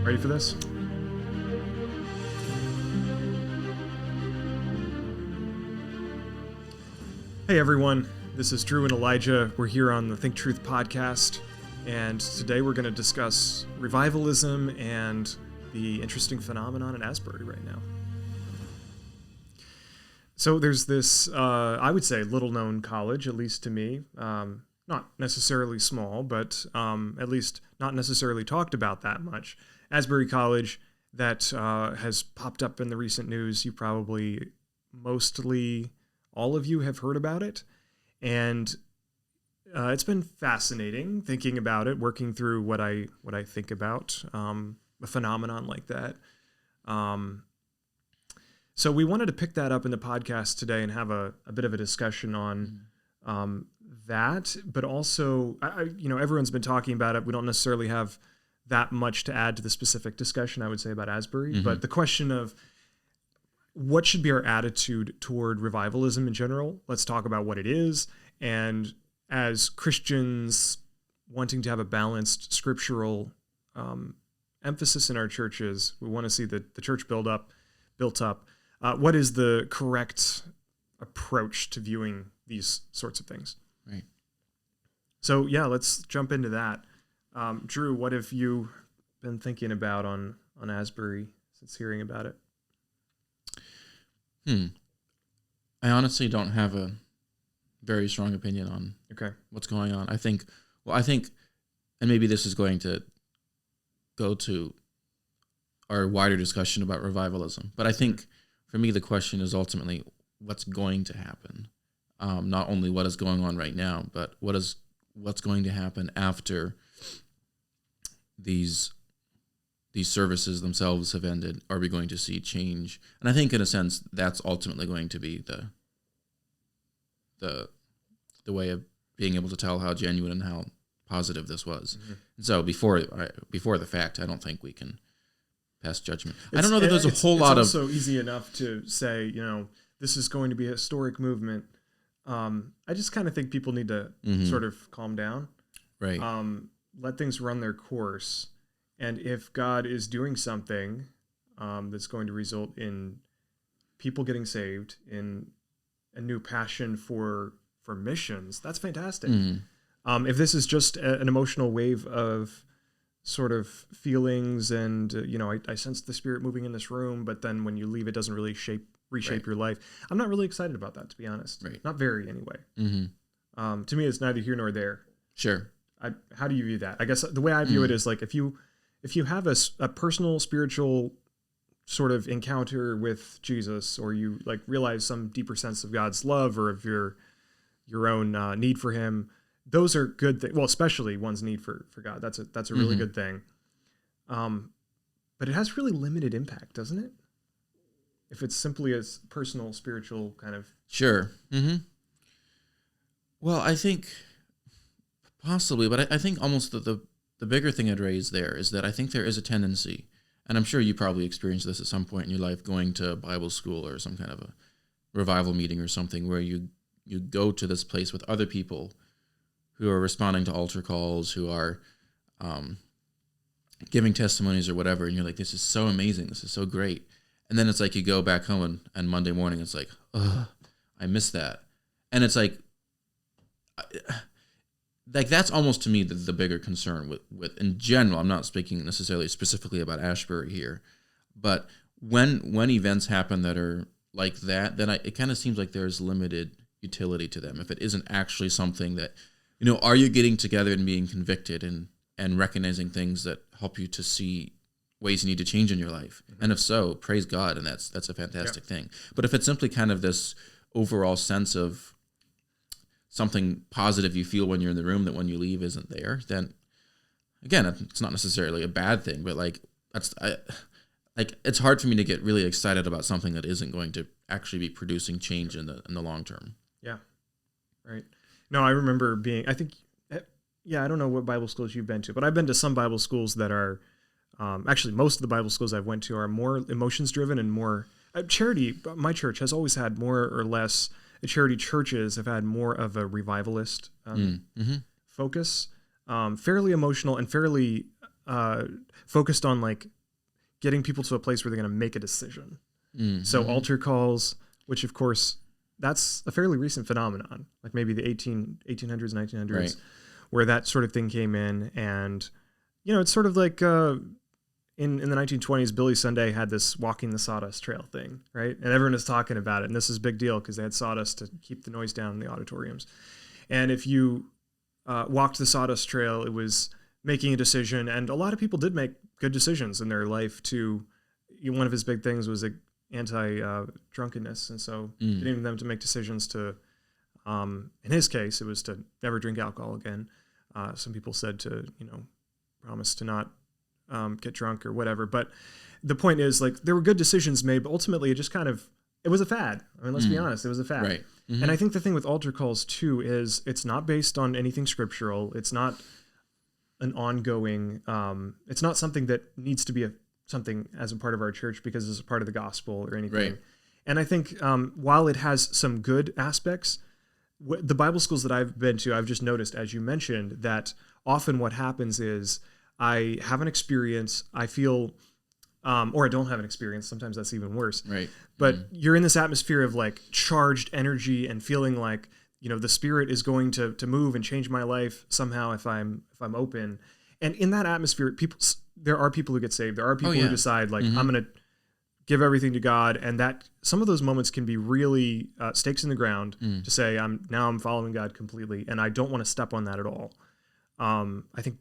Ready for this? Hey everyone, this is Drew and Elijah. We're here on the Think Truth podcast, and today we're going to discuss revivalism and the interesting phenomenon in Asbury right now. So there's this, I would say, little-known college, at least to me, not necessarily small, but at least not necessarily talked about that much. Asbury College that has popped up in the recent news. You probably, mostly all of you have heard about it. And it's been fascinating thinking about it, working through what I think about a phenomenon like that. So we wanted to pick that up in the podcast today and have a bit of a discussion on that, but also, everyone's been talking about it. We don't necessarily have that much to add to the specific discussion, I would say, about Asbury, but the question of what should be our attitude toward revivalism in general. Let's talk about what it is. And as Christians wanting to have a balanced scriptural emphasis in our churches, we want to see the church built up. What is the correct approach to viewing these sorts of things? Right. So yeah, let's jump into that. Drew, what have you been thinking about on Asbury since hearing about it? I honestly don't have a very strong opinion on what's going on. I think, and maybe this is going to go to our wider discussion about revivalism, but I think for me, the question is ultimately what's going to happen. Not only what is going on right now, but what's going to happen after these services themselves have ended. Are we going to see change? And I think in a sense that's ultimately going to be the way of being able to tell how genuine and how positive this was. And so before the fact, I don't think we can pass judgment. I don't know that there's a whole lot of... It's also easy enough to say, this is going to be a historic movement. I just kind of think people need to sort of calm down. Right. Let things run their course. And if God is doing something that's going to result in people getting saved, in a new passion for missions, that's fantastic. If this is just an emotional wave of sort of feelings and, I sense the Spirit moving in this room, but then when you leave, it doesn't really reshape your life. I'm not really excited about that, to be honest. Right. Not very, anyway. To me, it's neither here nor there. Sure. How do you view that? I guess the way I view it is like if you have a personal spiritual sort of encounter with Jesus, or you like realize some deeper sense of God's love or of your own need for Him, those are good things. Well, especially one's need for God. That's a really good thing. But it has really limited impact, doesn't it? If it's simply a personal spiritual kind of... Sure. Well, I think possibly, but I think almost the bigger thing I'd raise there is that I think there is a tendency, and I'm sure you probably experienced this at some point in your life, going to Bible school or some kind of a revival meeting or something, where you go to this place with other people who are responding to altar calls, who are giving testimonies or whatever, and you're like, this is so amazing, this is so great. And then it's like you go back home and Monday morning it's like, ugh, I miss that. And it's like that's almost to me the bigger concern with in general. I'm not speaking necessarily specifically about Asbury here, but when events happen that are like that, then it kind of seems like there's limited utility to them. If it isn't actually something that, are you getting together and being convicted and recognizing things that help you to see ways you need to change in your life? And if so, praise God, and that's a fantastic thing. But if it's simply kind of this overall sense of something positive you feel when you're in the room that when you leave isn't there, then again, it's not necessarily a bad thing, but it's hard for me to get really excited about something that isn't going to actually be producing change in the long term. Yeah. Right. No, I remember I don't know what Bible schools you've been to, but I've been to some Bible schools that are, actually most of the Bible schools I've went to are more emotions driven and more charity. My church has always had more or less, charity churches have had more of a revivalist focus, fairly emotional and fairly focused on like getting people to a place where they're going to make a decision. Mm-hmm. So altar calls, which of course that's a fairly recent phenomenon, like maybe the 1800s, 1900s, Right. where that sort of thing came in. And, you know, it's sort of like in the 1920s, Billy Sunday had this walking the sawdust trail thing, right? And everyone was talking about it. And this is a big deal because they had sawdust to keep the noise down in the auditoriums. And if you walked the sawdust trail, it was making a decision. And a lot of people did make good decisions in their life to, one of his big things was anti-drunkenness. And so getting them to make decisions to, in his case, it was to never drink alcohol again. Some people said to, promise to not get drunk or whatever. But the point is, like, there were good decisions made, but ultimately it just it was a fad. I mean, let's be honest, it was a fad. Right. Mm-hmm. And I think the thing with altar calls too is it's not based on anything scriptural. It's not an ongoing, it's not something that needs to be something as a part of our church because it's a part of the gospel or anything. Right. And I think while it has some good aspects, the Bible schools that I've been to, I've just noticed, as you mentioned, that often what happens is I have an experience, I feel, or I don't have an experience. Sometimes that's even worse. Right. But you're in this atmosphere of like charged energy and feeling like, the Spirit is going to move and change my life somehow if I'm open. And in that atmosphere, there are people who get saved. There are people who decide like, I'm going to give everything to God. And that some of those moments can be really stakes in the ground to say, I'm following God completely. And I don't want to step on that at all. I think,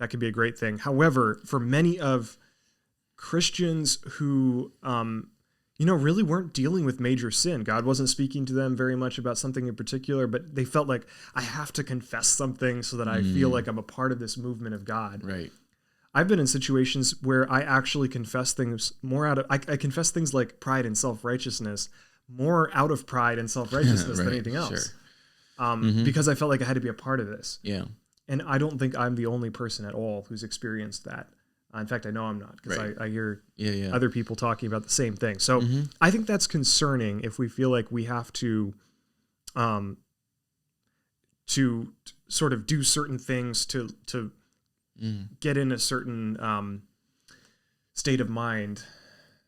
that could be a great thing. However, for many of Christians who, really weren't dealing with major sin, God wasn't speaking to them very much about something in particular, but they felt like, I have to confess something so that I feel like I'm a part of this movement of God. Right. I've been in situations where I actually confess things more I confess things like pride and self-righteousness more out of pride and self-righteousness than anything else. Sure. Because I felt like I had to be a part of this. Yeah. And I don't think I'm the only person at all who's experienced that. In fact, I know I'm not because I hear other people talking about the same thing. So I think that's concerning if we feel like we have to sort of do certain things to get in a certain state of mind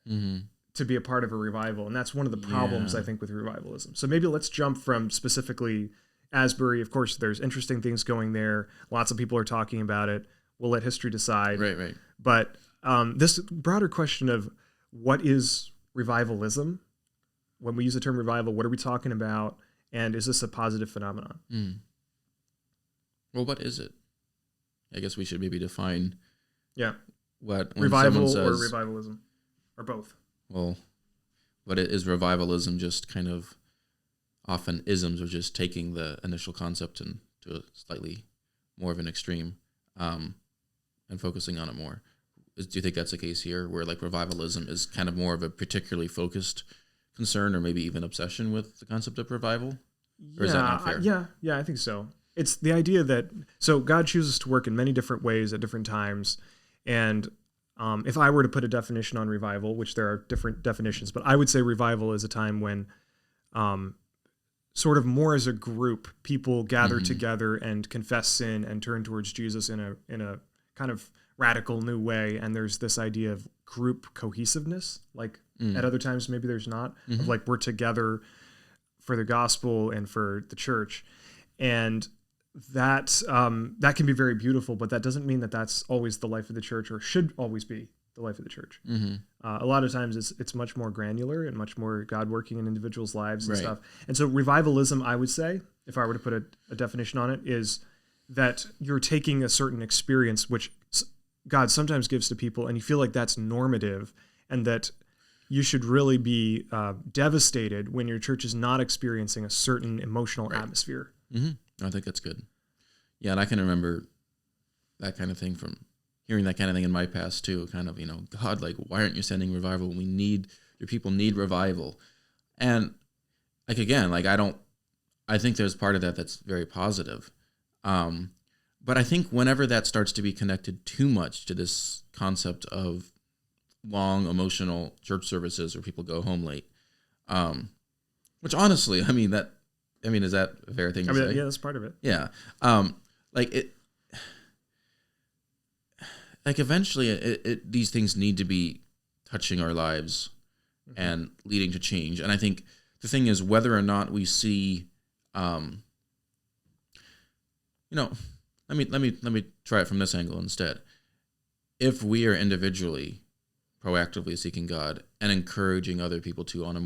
to be a part of a revival. And that's one of the problems, I think, with revivalism. So maybe let's jump from specifically Asbury. Of course, there's interesting things going there. Lots of people are talking about it. We'll let history decide. Right. But this broader question of what is revivalism? When we use the term revival, what are we talking about? And is this a positive phenomenon? Well, what is it? I guess we should maybe define what when revival says, or revivalism, or both. Well, what is revivalism? Just kind of often isms are just taking the initial concept and to a slightly more of an extreme and focusing on it more. Do you think that's the case here, where like revivalism is kind of more of a particularly focused concern or maybe even obsession with the concept of revival? Or is that not fair? Yeah, I think so. It's the idea that, so God chooses to work in many different ways at different times. And if I were to put a definition on revival, which there are different definitions, but I would say revival is a time when sort of more as a group, people gather together and confess sin and turn towards Jesus in a kind of radical new way. And there's this idea of group cohesiveness, like at other times maybe there's not, of like we're together for the gospel and for the church. And that can be very beautiful, but that doesn't mean that that's always the life of the church or should always be the life of the church. A lot of times it's much more granular and much more God working in individuals' lives and stuff. And so revivalism, I would say, if I were to put a definition on it, is that you're taking a certain experience, which God sometimes gives to people, and you feel like that's normative and that you should really be devastated when your church is not experiencing a certain emotional atmosphere. I think that's good. Yeah, and I can remember that kind of thing from hearing that kind of thing in my past too, kind of, God, like, why aren't you sending revival? Your people need revival. And like, again, like, I think there's part of that that's very positive. But I think whenever that starts to be connected too much to this concept of long emotional church services where people go home late, which honestly, is that a fair thing to say? Yeah, that's part of it. Yeah. Like it, like eventually these things need to be touching our lives and leading to change. And I think the thing is whether or not we see, let me try it from this angle instead. If we are individually proactively seeking God and encouraging other people to on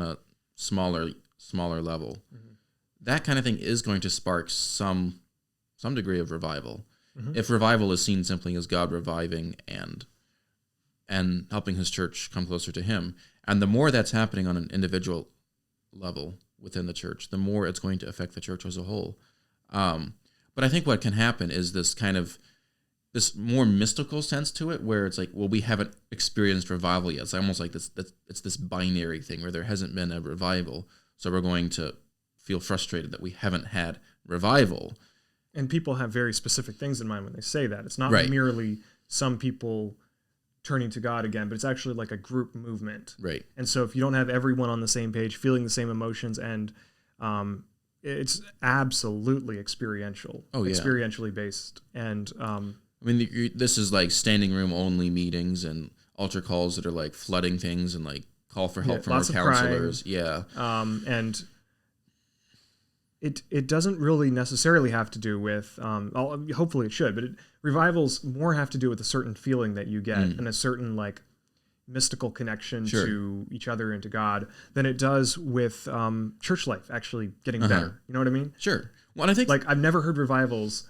a smaller level, that kind of thing is going to spark some degree of revival. If revival is seen simply as God reviving and helping his church come closer to him, and the more that's happening on an individual level within the church, the more it's going to affect the church as a whole. But I think what can happen is this kind of this more mystical sense to it, where it's like, well, we haven't experienced revival yet. It's almost like it's this binary thing where there hasn't been a revival, so we're going to feel frustrated that we haven't had revival. And people have very specific things in mind when they say that. It's not Right. merely some people turning to God again, but it's actually like a group movement. Right. And so if you don't have everyone on the same page, feeling the same emotions, and it's absolutely experiential. Oh, yeah. Experientially based. And I mean, this is like standing room only meetings and altar calls that are like flooding things and like call for help from our counselors. Yeah. And it doesn't really necessarily have to do with, hopefully it should, but revivals more have to do with a certain feeling that you get and a certain like mystical connection to each other and to God than it does with church life actually getting better. You know what I mean? Sure. Well, and I think like I've never heard revivals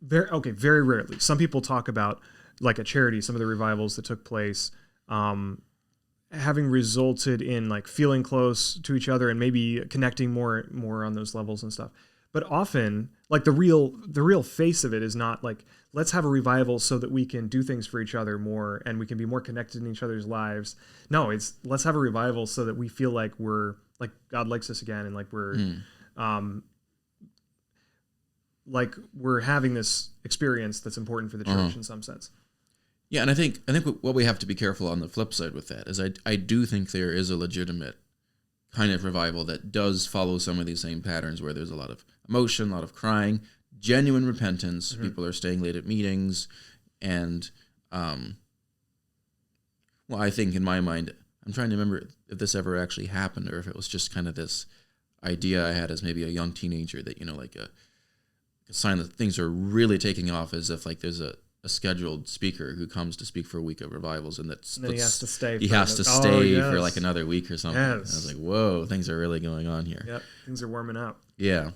very rarely. Some people talk about like at charity, some of the revivals that took place, having resulted in like feeling close to each other and maybe connecting more on those levels and stuff. But often, like the real face of it is not like, let's have a revival so that we can do things for each other more and we can be more connected in each other's lives. No, it's let's have a revival so that we feel like we're like God likes us again and like we're having this experience that's important for the church in some sense. Yeah, and I think what we have to be careful on the flip side with that is I do think there is a legitimate kind of revival that does follow some of these same patterns where there's a lot of emotion, a lot of crying, genuine repentance. People are staying late at meetings, and I think in my mind, I'm trying to remember if this ever actually happened or if it was just kind of this idea I had as maybe a young teenager that, like a sign that things are really taking off is if like there's a scheduled speaker who comes to speak for a week of revivals, and then he has to stay. He has to stay for like another week or something. Yes. And I was like, "Whoa, things are really going on here." Yep, things are warming up. Yeah,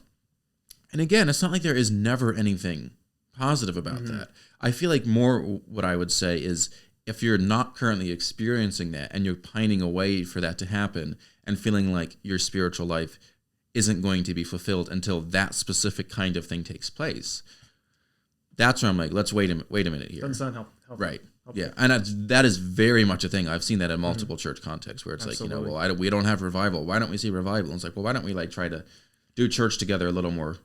and again, it's not like there is never anything positive about that. I feel like more what I would say is if you're not currently experiencing that and you're pining away for that to happen and feeling like your spiritual life isn't going to be fulfilled until that specific kind of thing takes place. That's where I'm like, let's wait a minute here. Doesn't sound helpful. Right. Yeah. And that is very much a thing. I've seen that in multiple church contexts where it's Absolutely. like, we don't have revival. Why don't we see revival? And it's like, well, why don't we like try to do church together a little more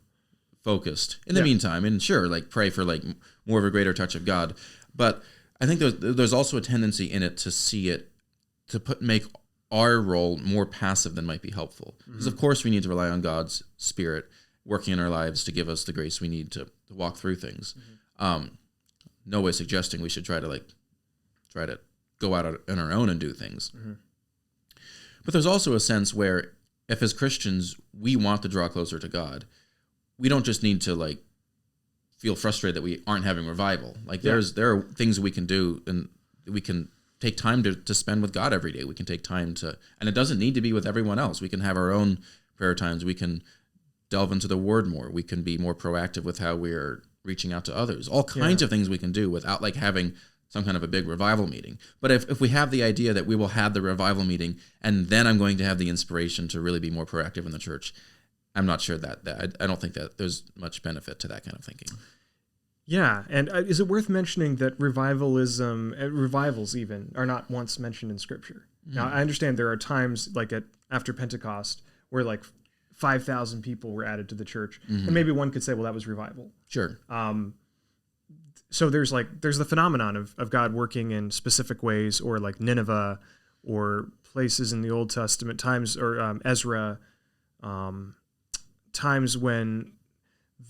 focused in the meantime? And sure, like pray for like more of a greater touch of God. But I think there's also a tendency in it to see it, to make our role more passive than might be helpful. Because of course we need to rely on God's Spirit working in our lives to give us the grace we need to walk through things. No way suggesting we should try to go out on our own and do things. But there's also a sense where if as Christians we want to draw closer to God, we don't just need to like feel frustrated that we aren't having revival. Like there are things we can do, and we can take time to spend with God every day. We can take time and it doesn't need to be with everyone else. We can have our own prayer times. We can delve into the Word more. We can be more proactive with how we're reaching out to others. All kinds of things we can do without like having some kind of a big revival meeting. But if we have the idea that we will have the revival meeting and then I'm going to have the inspiration to really be more proactive in the church, I'm not sure that I don't think that there's much benefit to that kind of thinking. Yeah, and is it worth mentioning that revivals even are not once mentioned in Scripture? Now, I understand there are times like after Pentecost where like 5,000 people were added to the church, and maybe one could say, well, that was revival. Sure. So there's the phenomenon of God working in specific ways, or like Nineveh, or places in the Old Testament times, or Ezra, times when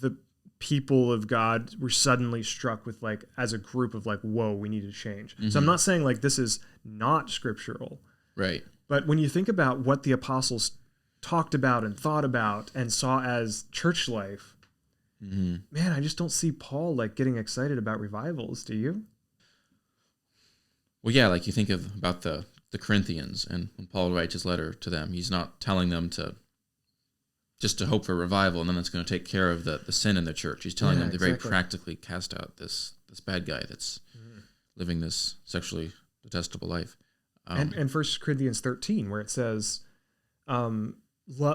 the people of God were suddenly struck with like, as a group of like, whoa, we need to change. Mm-hmm. So I'm not saying like this is not scriptural. Right. But when you think about what the apostles talked about and thought about and saw as church life, Mm-hmm. man, I just don't see Paul like getting excited about revivals. Do you? Well, yeah, like you think about the Corinthians, and when Paul writes his letter to them, he's not telling them to just to hope for revival and then it's going to take care of the sin in the church. He's telling them to very practically cast out this bad guy that's living this sexually detestable life. And 1 Corinthians 13, where it says,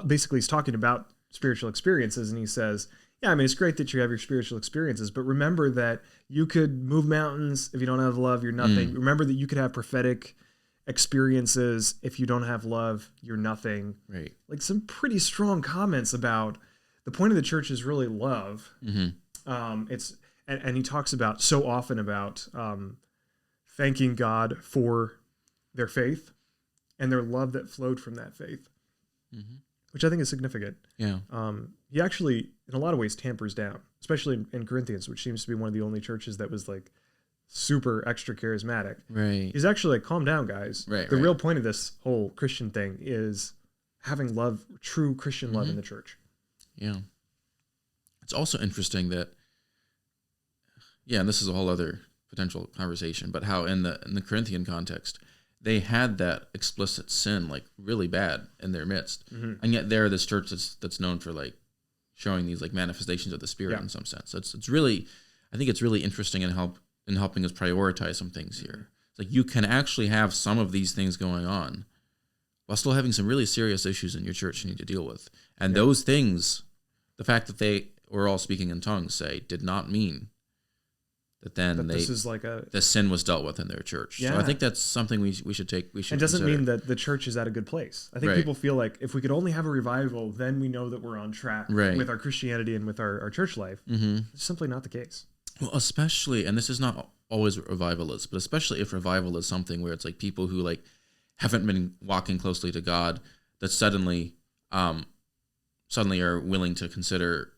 basically he's talking about spiritual experiences, and he says, yeah, I mean, it's great that you have your spiritual experiences, but remember that you could move mountains. If you don't have love, you're nothing. Remember that you could have prophetic experiences. If you don't have love, you're nothing. Right. Like some pretty strong comments about the point of the church is really love. Mm-hmm. And he talks about so often about thanking God for their faith and their love that flowed from that faith, which I think is significant. Yeah. He actually, in a lot of ways, tampers down, especially in Corinthians, which seems to be one of the only churches that was like super extra charismatic. Right. He's actually like, calm down, guys. Right. The real point of this whole Christian thing is having love, true Christian love in the church. Yeah. It's also interesting that, and this is a whole other potential conversation, but how in the Corinthian context, they had that explicit sin like really bad in their midst, and yet they're this church that's known for like showing these like manifestations of the Spirit in some sense. So it's really, I think it's really interesting in helping us prioritize some things here. It's like you can actually have some of these things going on while still having some really serious issues in your church you need to deal with, and those things, the fact that they were all speaking in tongues, did not mean that then this is like the sin was dealt with in their church. Yeah. So I think that's something we should take. We should. It doesn't consider. mean that the church is at a good place. I think people feel like if we could only have a revival, then we know that we're on track with our Christianity and with our church life. It's simply not the case. Well, especially, and this is not always revivalist, but especially if revival is something where it's like people who like haven't been walking closely to God that suddenly are willing to consider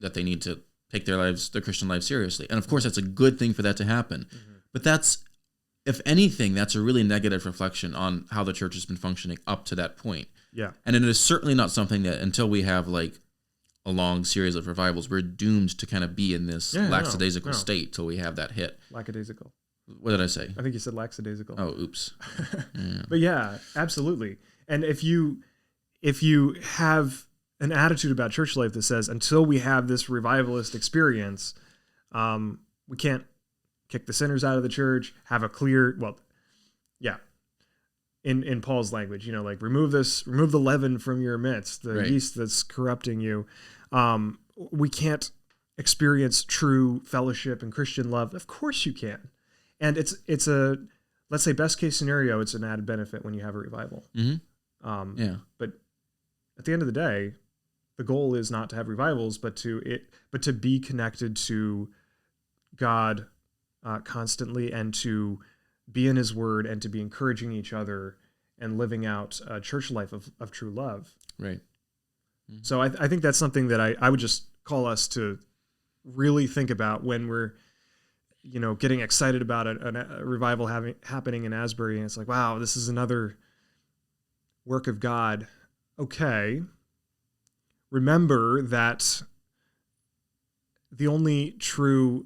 that they need to take their Christian life seriously. And of course, that's a good thing for that to happen. But that's, if anything, that's a really negative reflection on how the church has been functioning up to that point. Yeah. And it is certainly not something that until we have like a long series of revivals, we're doomed to kind of be in this lackadaisical state till we have that hit. Lackadaisical. What did I say? I think you said lackadaisical. Oh, oops. But yeah, absolutely. And if you have an attitude about church life that says until we have this revivalist experience, we can't kick the sinners out of the church, have a clear, in Paul's language, like remove the leaven from your midst, the yeast that's corrupting you. We can't experience true fellowship and Christian love. Of course you can. And it's a, let's say best case scenario, it's an added benefit when you have a revival. But at the end of the day, the goal is not to have revivals, but to be connected to God constantly, and to be in His Word, and to be encouraging each other and living out a church life of true love. Right. So I think that's something that I would just call us to really think about when we're getting excited about a revival happening in Asbury, and it's like, wow, this is another work of God. Okay. Remember that the only true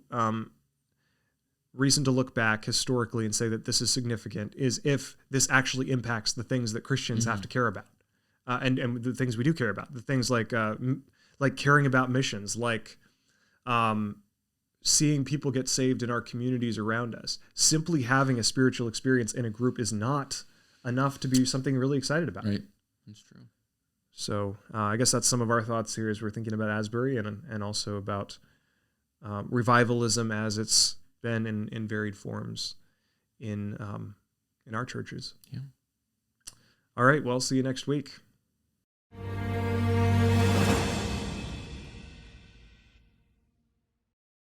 reason to look back historically and say that this is significant is if this actually impacts the things that Christians have to care about, and the things we do care about, the things like caring about missions, like seeing people get saved in our communities around us. Simply having a spiritual experience in a group is not enough to be something really excited about. Right, that's true. So I guess that's some of our thoughts here as we're thinking about Asbury, and also about revivalism as it's been in varied forms in our churches. Yeah. All right. Well, see you next week.